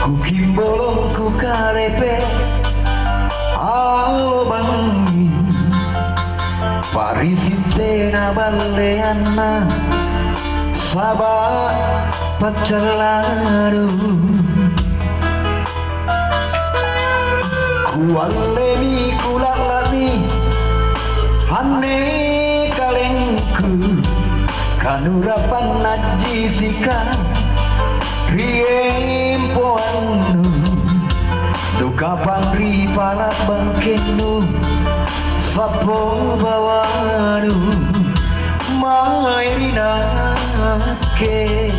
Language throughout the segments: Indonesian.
Ku kimbolong ku karepe alobangi parisite na baleana sabah pacalaru kualemi kulalami hane kalengku kanurapan najisika riempoanu duka pangri para bangkenu sapo bawanu mairina ke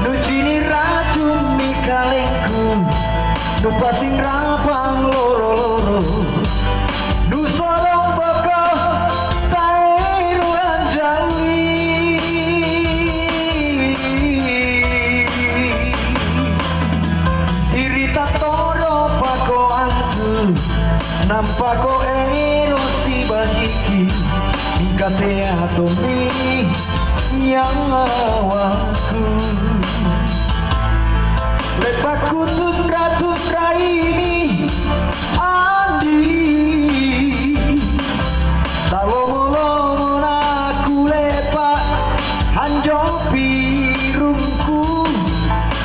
nucini racun mi kalengku nu pasing rapang loro-loro nu sorong baka tairu anjali tirita toro pako antu nampako erosi bajiki nikate atomi nyawaku lepaku tundra ini andi talomo-lomo aku lepak hanjo pirungku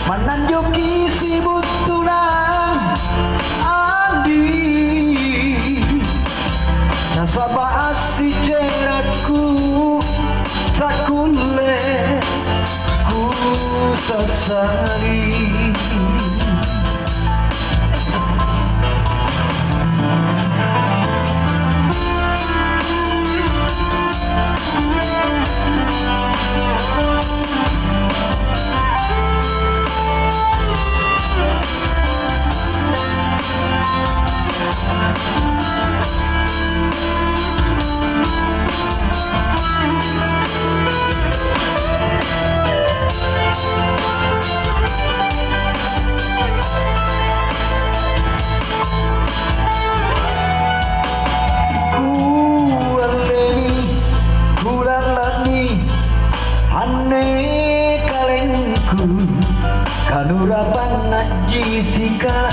mananjoki sibut tulang andi nasabah asi ceraku takule ku sasari kanurapan najisika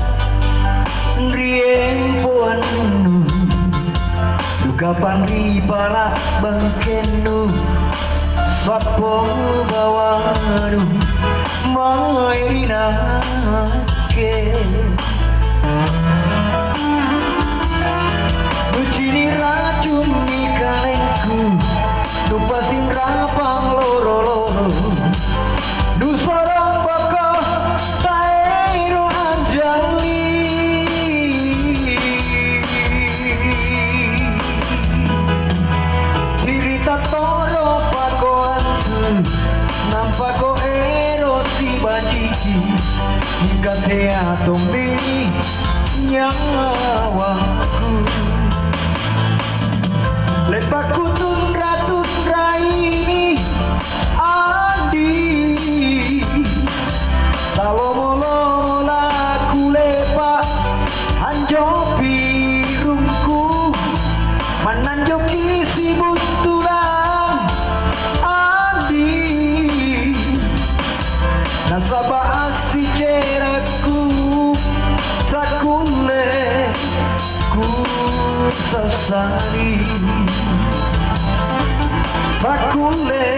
riempoanu duka pangri para bangkenu sapo bawanu mairina ke nucini racun mi kalengku nu pasing rapang loro-loro nu sorong baka tairu anjali tirita toro pako antu nampako erosi bajiki nikate atomi nyawaku lepaku tundra ini andi talomo-lomo laku lepak hanjo pirungku mananjoki sibut tulang andi nasabah asi ceraku takule ku sasari takule